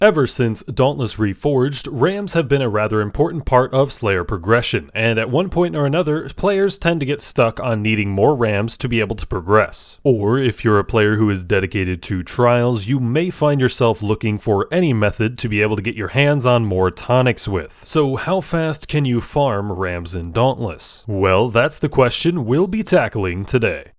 Ever since Dauntless Reforged, rams have been a rather important part of Slayer progression, and at one point or another, players tend to get stuck on needing more rams to be able to progress. Or if you're a player who is dedicated to trials, you may find yourself looking for any method to be able to get your hands on more tonics with. So how fast can you farm rams in Dauntless? Well, that's the question we'll be tackling today.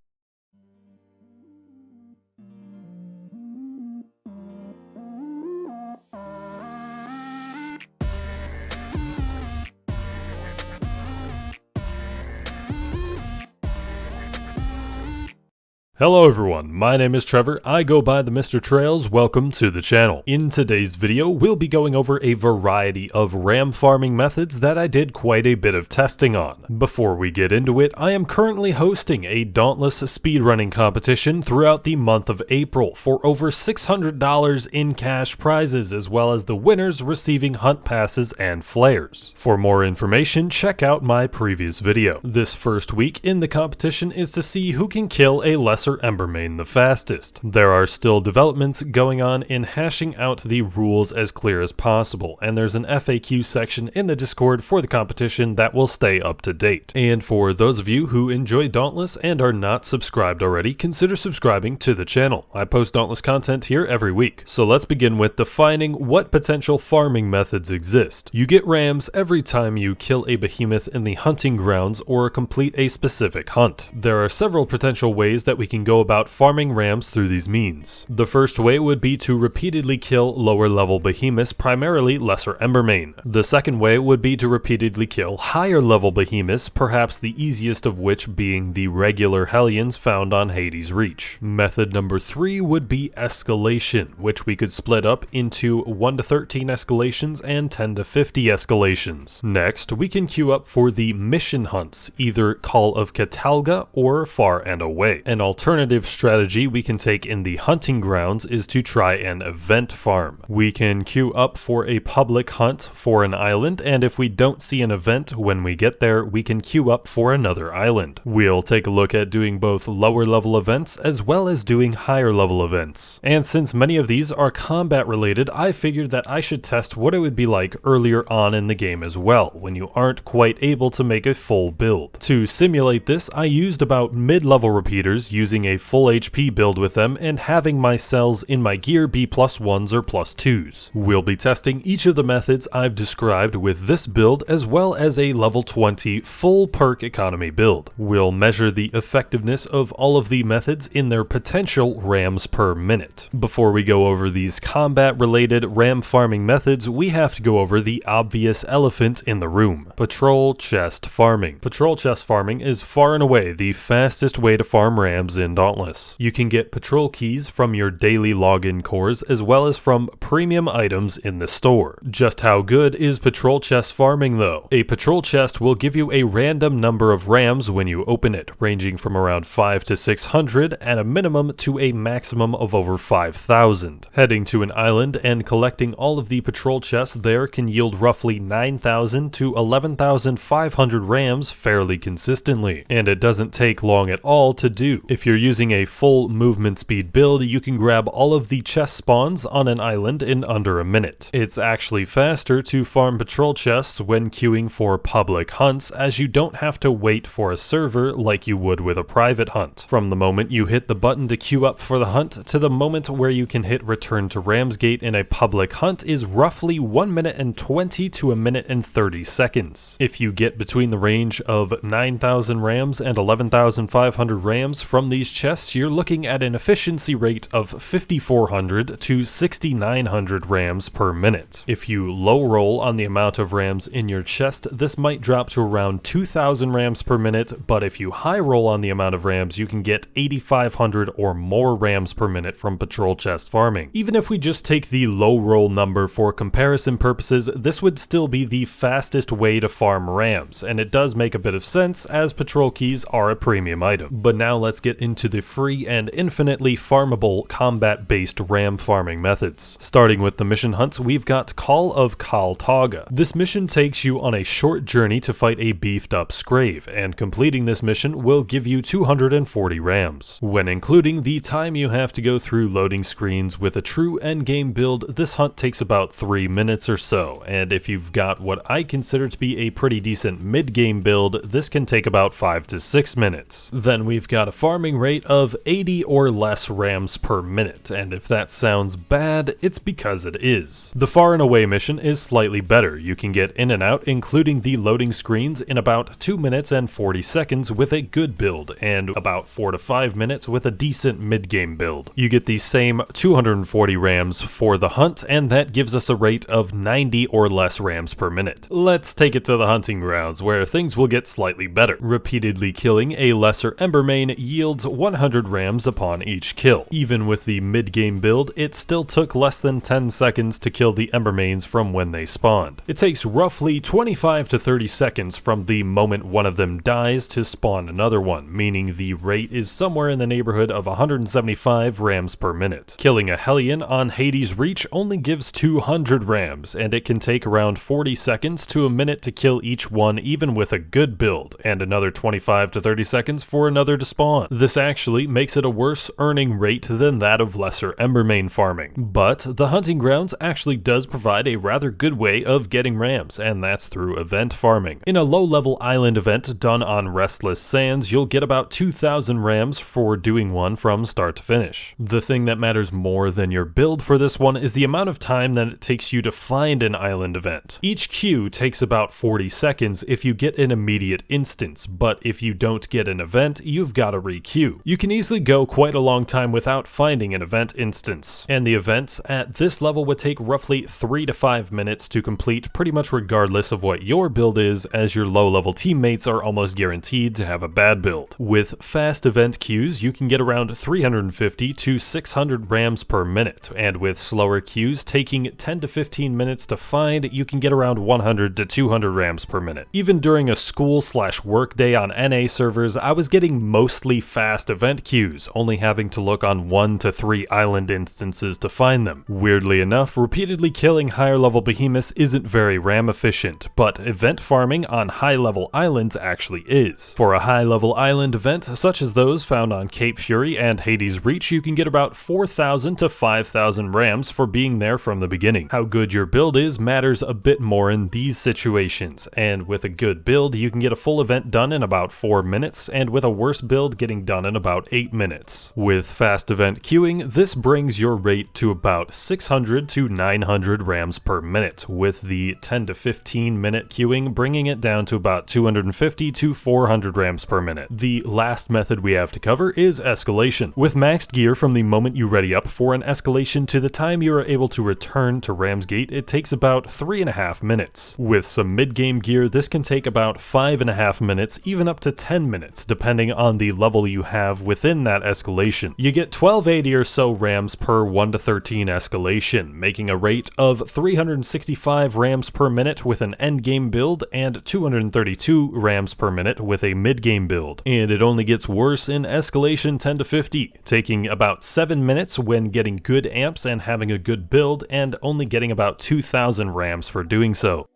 Hello everyone, my name is Trevor, I go by TheMrTrails, welcome to the channel. In today's video, we'll be going over a variety of ram farming methods that I did quite a bit of testing on. Before we get into it, I am currently hosting a Dauntless speedrunning competition throughout the month of April for over $600 in cash prizes, as well as the winners receiving hunt passes and flares. For more information, check out my previous video. This first week in the competition is to see who can kill a lesser Embermane the fastest. There are still developments going on in hashing out the rules as clear as possible, and there's an FAQ section in the Discord for the competition that will stay up to date. And for those of you who enjoy Dauntless and are not subscribed already, consider subscribing to the channel. I post Dauntless content here every week. So let's begin with defining what potential farming methods exist. You get rams every time you kill a behemoth in the hunting grounds or complete a specific hunt. There are several potential ways that we can go about farming rams through these means. The first way would be to repeatedly kill lower level behemoths, primarily lesser Embermane. The second way would be to repeatedly kill higher level behemoths, perhaps the easiest of which being the regular Hellions found on Hades Reach. Method number 3 would be Escalation, which we could split up into 1 to 13 escalations and 10 to 50 escalations. Next, we can queue up for the mission hunts, either Call of Catalga or Far and Away. An alternative strategy we can take in the hunting grounds is to try an event farm. We can queue up for a public hunt for an island, and if we don't see an event when we get there, we can queue up for another island. We'll take a look at doing both lower level events as well as doing higher level events. And since many of these are combat related, I figured that I should test what it would be like earlier on in the game as well, when you aren't quite able to make a full build. To simulate this, I used about mid-level repeaters using a full HP build with them and having my cells in my gear be +1s or +2s. We'll be testing each of the methods I've described with this build as well as a level 20 full perk economy build. We'll measure the effectiveness of all of the methods in their potential rams per minute. Before we go over these combat related ram farming methods, we have to go over the obvious elephant in the room: patrol chest farming. Patrol chest farming is far and away the fastest way to farm rams in Dauntless. You can get patrol keys from your daily login cores as well as from premium items in the store. Just how good is patrol chest farming though? A patrol chest will give you a random number of rams when you open it, ranging from around 5 to 600 at a minimum to a maximum of over 5,000. Heading to an island and collecting all of the patrol chests there can yield roughly 9,000 to 11,500 rams fairly consistently, and it doesn't take long at all to do. If you're using a full movement speed build, you can grab all of the chest spawns on an island in under a minute. It's actually faster to farm patrol chests when queuing for public hunts, as you don't have to wait for a server like you would with a private hunt. From the moment you hit the button to queue up for the hunt to the moment where you can hit return to Ramsgate in a public hunt is roughly 1 minute and 20 to 1 minute and 30 seconds. If you get between the range of 9,000 rams and 11,500 rams from these chests, you're looking at an efficiency rate of 5,400 to 6,900 rams per minute. If you low roll on the amount of rams in your chest, this might drop to around 2,000 rams per minute, but if you high roll on the amount of rams, you can get 8,500 or more rams per minute from patrol chest farming. Even if we just take the low roll number for comparison purposes, this would still be the fastest way to farm rams, and it does make a bit of sense as patrol keys are a premium item. But now let's get into into the free and infinitely farmable combat-based ram farming methods. Starting with the mission hunts, we've got Call of Kaltaga. This mission takes you on a short journey to fight a beefed up Scrave, and completing this mission will give you 240 rams. When including the time you have to go through loading screens with a true endgame build, this hunt takes about 3 minutes or so, and if you've got what I consider to be a pretty decent mid-game build, this can take about 5 to 6 minutes. Then we've got a farming rate of 80 or less rams per minute, and if that sounds bad, it's because it is. The far and away mission is slightly better. You can get in and out, including the loading screens, in about 2 minutes and 40 seconds with a good build, and about 4 to 5 minutes with a decent mid-game build. You get the same 240 rams for the hunt, and that gives us a rate of 90 or less rams per minute. Let's take it to the hunting grounds, where things will get slightly better. Repeatedly killing a lesser Embermane yields 100 rams upon each kill. Even with the mid-game build, it still took less than 10 seconds to kill the Embermanes from when they spawned. It takes roughly 25 to 30 seconds from the moment one of them dies to spawn another one, meaning the rate is somewhere in the neighborhood of 175 rams per minute. Killing a Hellion on Hades Reach only gives 200 rams, and it can take around 40 seconds to a minute to kill each one even with a good build, and another 25 to 30 seconds for another to spawn. This actually makes it a worse earning rate than that of lesser Embermane farming. But the hunting grounds actually does provide a rather good way of getting rams, and that's through event farming. In a low-level island event done on Restless Sands, you'll get about 2,000 rams for doing one from start to finish. The thing that matters more than your build for this one is the amount of time that it takes you to find an island event. Each queue takes about 40 seconds if you get an immediate instance, but if you don't get an event, you've got to re-queue. You can easily go quite a long time without finding an event instance, and the events at this level would take roughly 3 to 5 minutes to complete pretty much regardless of what your build is, as your low-level teammates are almost guaranteed to have a bad build. With fast event queues, you can get around 350 to 600 rams per minute, and with slower queues taking 10 to 15 minutes to find, you can get around 100 to 200 rams per minute. Even during a school/work day on NA servers, I was getting mostly fast event queues, only having to look on 1 to 3 island instances to find them. Weirdly enough, repeatedly killing higher level behemoths isn't very ram efficient, but event farming on high level islands actually is. For a high level island event, such as those found on Cape Fury and Hades Reach, you can get about 4,000 to 5,000 rams for being there from the beginning. How good your build is matters a bit more in these situations, and with a good build, you can get a full event done in about 4 minutes, and with a worse build getting done in about 8 minutes. With fast event queuing, this brings your rate to about 600 to 900 rams per minute, with the 10 to 15 minute queuing bringing it down to about 250 to 400 rams per minute. The last method we have to cover is Escalation. With maxed gear from the moment you ready up for an escalation to the time you are able to return to Ramsgate, it takes about 3.5 minutes. With some mid-game gear, this can take about 5.5 minutes, even up to 10 minutes, depending on the level you have within that escalation. You get 1280 or so rams per 1 to 13 escalation, making a rate of 365 rams per minute with an endgame build and 232 rams per minute with a mid-game build. And it only gets worse in escalation 10 to 50, taking about 7 minutes when getting good amps and having a good build, and only getting about 2,000 rams for doing so.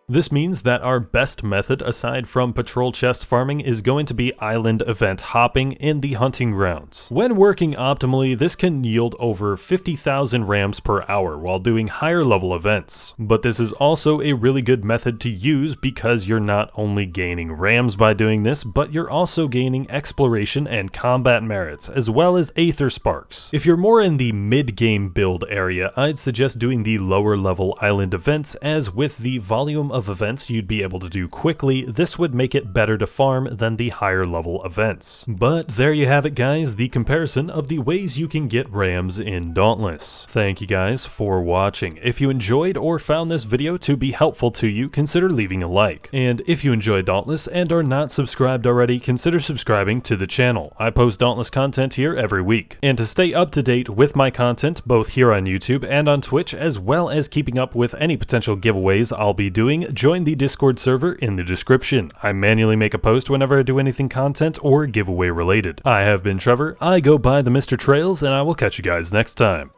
This means that our best method, aside from patrol chest farming, is going to be island event hopping in the hunting grounds. When working optimally, this can yield over 50,000 rams per hour while doing higher level events. But this is also a really good method to use because you're not only gaining rams by doing this, but you're also gaining exploration and combat merits, as well as Aether Sparks. If you're more in the mid-game build area, I'd suggest doing the lower level island events, as with the volume of events you'd be able to do quickly, this would make it better to farm than the higher level events. But there you have it guys, the comparison of the ways you can get rams in Dauntless. Thank you guys for watching. If you enjoyed or found this video to be helpful to you, consider leaving a like. And if you enjoy Dauntless and are not subscribed already, consider subscribing to the channel. I post Dauntless content here every week. And to stay up to date with my content, both here on YouTube and on Twitch, as well as keeping up with any potential giveaways I'll be doing, join the Discord server in the description. I manually make a post whenever I do anything content or giveaway related. I have been Trevor, I go by TheMrTrails, and I will catch you guys next time.